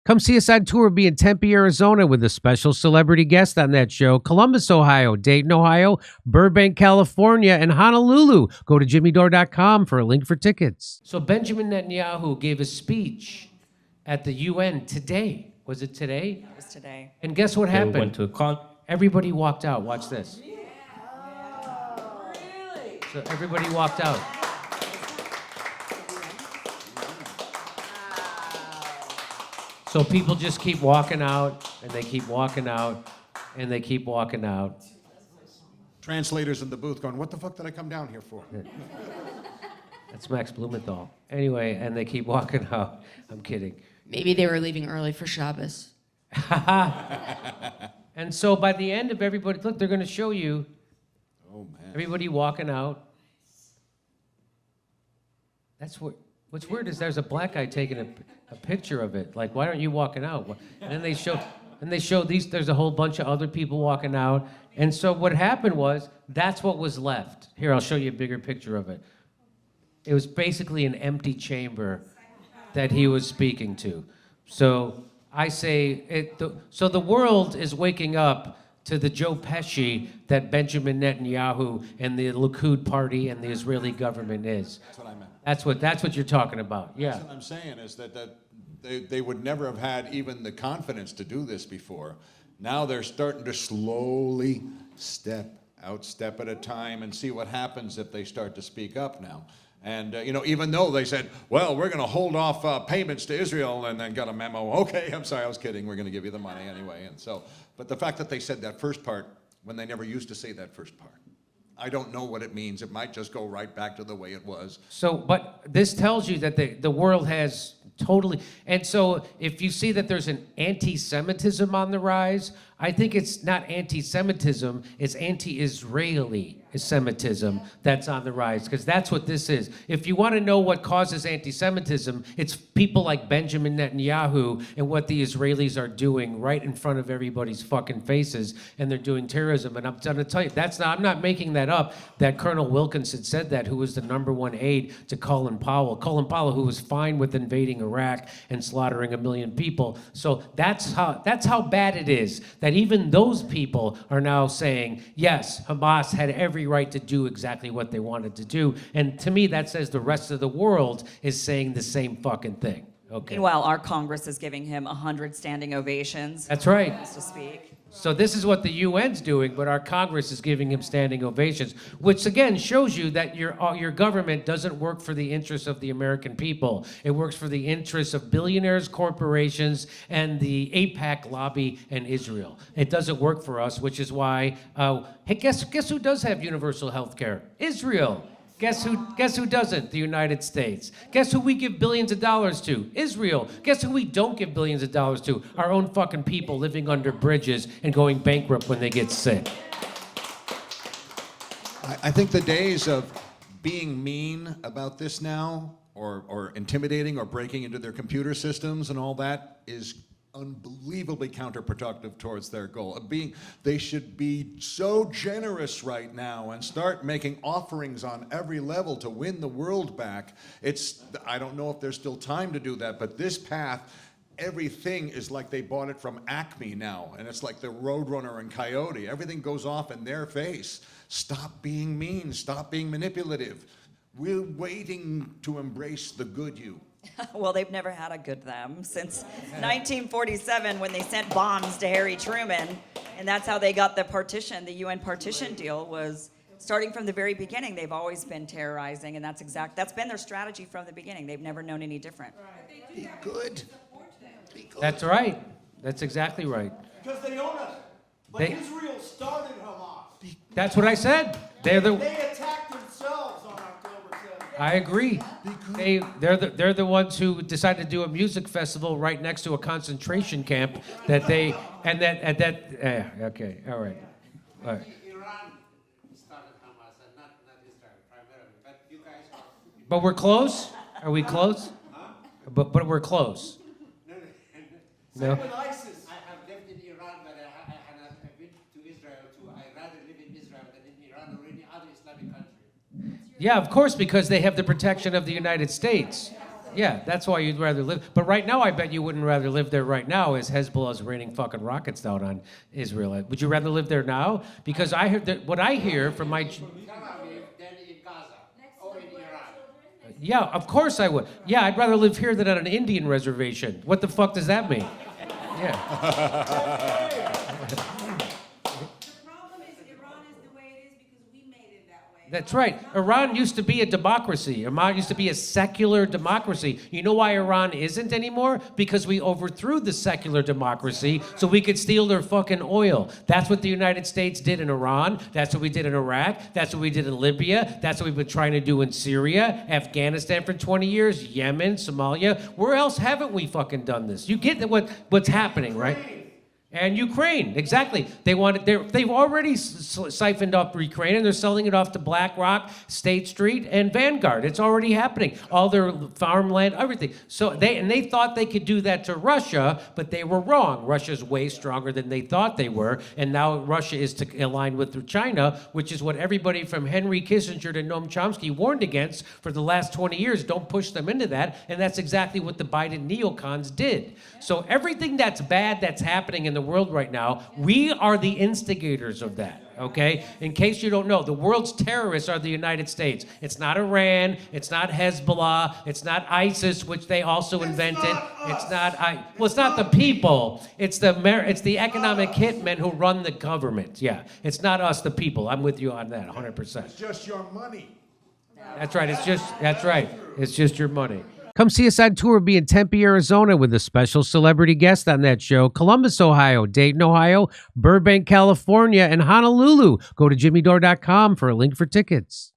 Come see us on tour. We'll be in Tempe, Arizona with a special celebrity guest on that show. Columbus, Ohio, Dayton, Ohio, Burbank, California, and Honolulu. Go to jimmydore.com for a link for tickets. So Benjamin Netanyahu gave a speech at the UN today. Was it today? It was today. And guess what happened? Went to a Everybody walked out. Watch this. Yeah. Oh, really? So everybody walked out. So people just keep walking out, and they keep walking out, and they keep walking out. Translators in the booth going, what the fuck did I come down here for? That's Max Blumenthal. Anyway, and they keep walking out. I'm kidding. Maybe they were leaving early for Shabbos. And so by the end of everybody, look, they're going to show you everybody walking out. That's what. What's weird is there's a black guy taking a picture of it. Like, why aren't you walking out? And then they show these. There's a whole bunch of other people walking out. And so what happened was that's what was left. Here, I'll show you a bigger picture of it. It was basically an empty chamber that he was speaking to. So I say, so the world is waking up to the Joe Pesci that Benjamin Netanyahu and the Likud party and the Israeli government is. That's what I meant. That's what you're talking about. Yeah. That's what I'm saying is that they would never have had even the confidence to do this before. Now they're starting to slowly step at a time and see what happens if they start to speak up now. And, even though they said, well, we're going to hold off payments to Israel, and then got a memo, okay, I'm sorry, I was kidding, we're going to give you the money anyway. And so, but the fact that they said that first part when they never used to say that first part, I don't know what it means. It might just go right back to the way it was. So, but this tells you that the world has totally, and so if you see that there's an anti-Semitism on the rise, I think it's not anti-Semitism, it's anti-Israeli Semitism that's on the rise, because that's what this is. If you want to know what causes anti-Semitism, it's people like Benjamin Netanyahu and what the Israelis are doing right in front of everybody's fucking faces, and they're doing terrorism. And I'm going to tell you, I'm not making that up, that Colonel Wilkinson said that, who was the #1 aide to Colin Powell. Colin Powell, who was fine with invading Iraq and slaughtering 1 million people. So that's how bad it is, that even those people are now saying, yes, Hamas had every right to do exactly what they wanted to do. And to me, that says the rest of the world is saying the same fucking thing. Okay. Meanwhile, our Congress is giving him 100 standing ovations. That's right. To speak. So this is what the UN's doing, but our Congress is giving him standing ovations, which again shows you that your government doesn't work for the interests of the American people. It works for the interests of billionaires, corporations, and the AIPAC lobby and Israel. It doesn't work for us, which is why, hey, guess who does have universal health care? Israel. Guess who doesn't? The United States. Guess who we give billions of dollars to? Israel. Guess who we don't give billions of dollars to? Our own fucking people living under bridges and going bankrupt when they get sick. I think the days of being mean about this now, or intimidating or breaking into their computer systems and all that is unbelievably counterproductive towards their goal of being. They should be so generous right now and start making offerings on every level to win the world back. I don't know if there's still time to do that, but this path, everything is like they bought it from Acme now, and it's like the Roadrunner and Coyote. Everything goes off in their face. Stop being mean, stop being manipulative. We're waiting to embrace the good you. Well, they've never had a good them since 1947 when they sent bombs to Harry Truman, and that's how they got the partition. The UN partition deal was starting from the very beginning. They've always been terrorizing, and that's been their strategy from the beginning. They've never known any different. Be good. Be good. That's right. That's exactly right. Because they own us. But Israel started Hamas. That's what I said. They attacked themselves on October 7th. I agree. They're the ones who decided to do a music festival right next to a concentration camp okay, all right. Iran started Hamas and not Israel primarily, but you guys are. But we're close. Are we close? Huh? But we're close. No. Same with ISIS. I have lived in Iran, but I've been to Israel too. I'd rather live in Israel than in Iran or any other Islamic country. Yeah, of course, because they have the protection of the United States. Yeah, that's why you'd rather live. But right now, I bet you wouldn't rather live there right now as Hezbollah's raining fucking rockets down on Israel. Would you rather live there now? Because I heard that what I hear from my... Tel Aviv than in Gaza or in Iran. Yeah, of course I would. Yeah, I'd rather live here than on an Indian reservation. What the fuck does that mean? Yeah. The problem is Iran is the way it is because we made it that way. That's right. Iran used to be a democracy. Iran used to be a secular democracy. You know why Iran isn't anymore? Because we overthrew the secular democracy so we could steal their fucking oil. That's what the United States did in Iran. That's what we did in Iraq. That's what we did in Libya. That's what we've been trying to do in Syria, Afghanistan for 20 years, Yemen, Somalia. Where else haven't we fucking done this? You get what's happening, right? And Ukraine, exactly. They've already siphoned off Ukraine, and they're selling it off to BlackRock, State Street, and Vanguard. It's already happening. All their farmland, everything. So they thought they could do that to Russia, but they were wrong. Russia's way stronger than they thought they were, and now Russia is to align with China, which is what everybody from Henry Kissinger to Noam Chomsky warned against for the last 20 years. Don't push them into that, and that's exactly what the Biden neocons did. So everything that's bad that's happening in the world right now, we are the instigators of that, okay? In case you don't know, the world's terrorists are the United States. It's not Iran, it's not Hezbollah, it's not ISIS, which they also invented. It's not the people. It's the economic hitmen who run the government. Yeah, it's not us, the people. I'm with you on that, 100%. It's just your money. That's right. It's just your money. Come see us on tour. We'll be in Tempe, Arizona with a special celebrity guest on that show. Columbus, Ohio, Dayton, Ohio, Burbank, California, and Honolulu. Go to jimmydore.com for a link for tickets.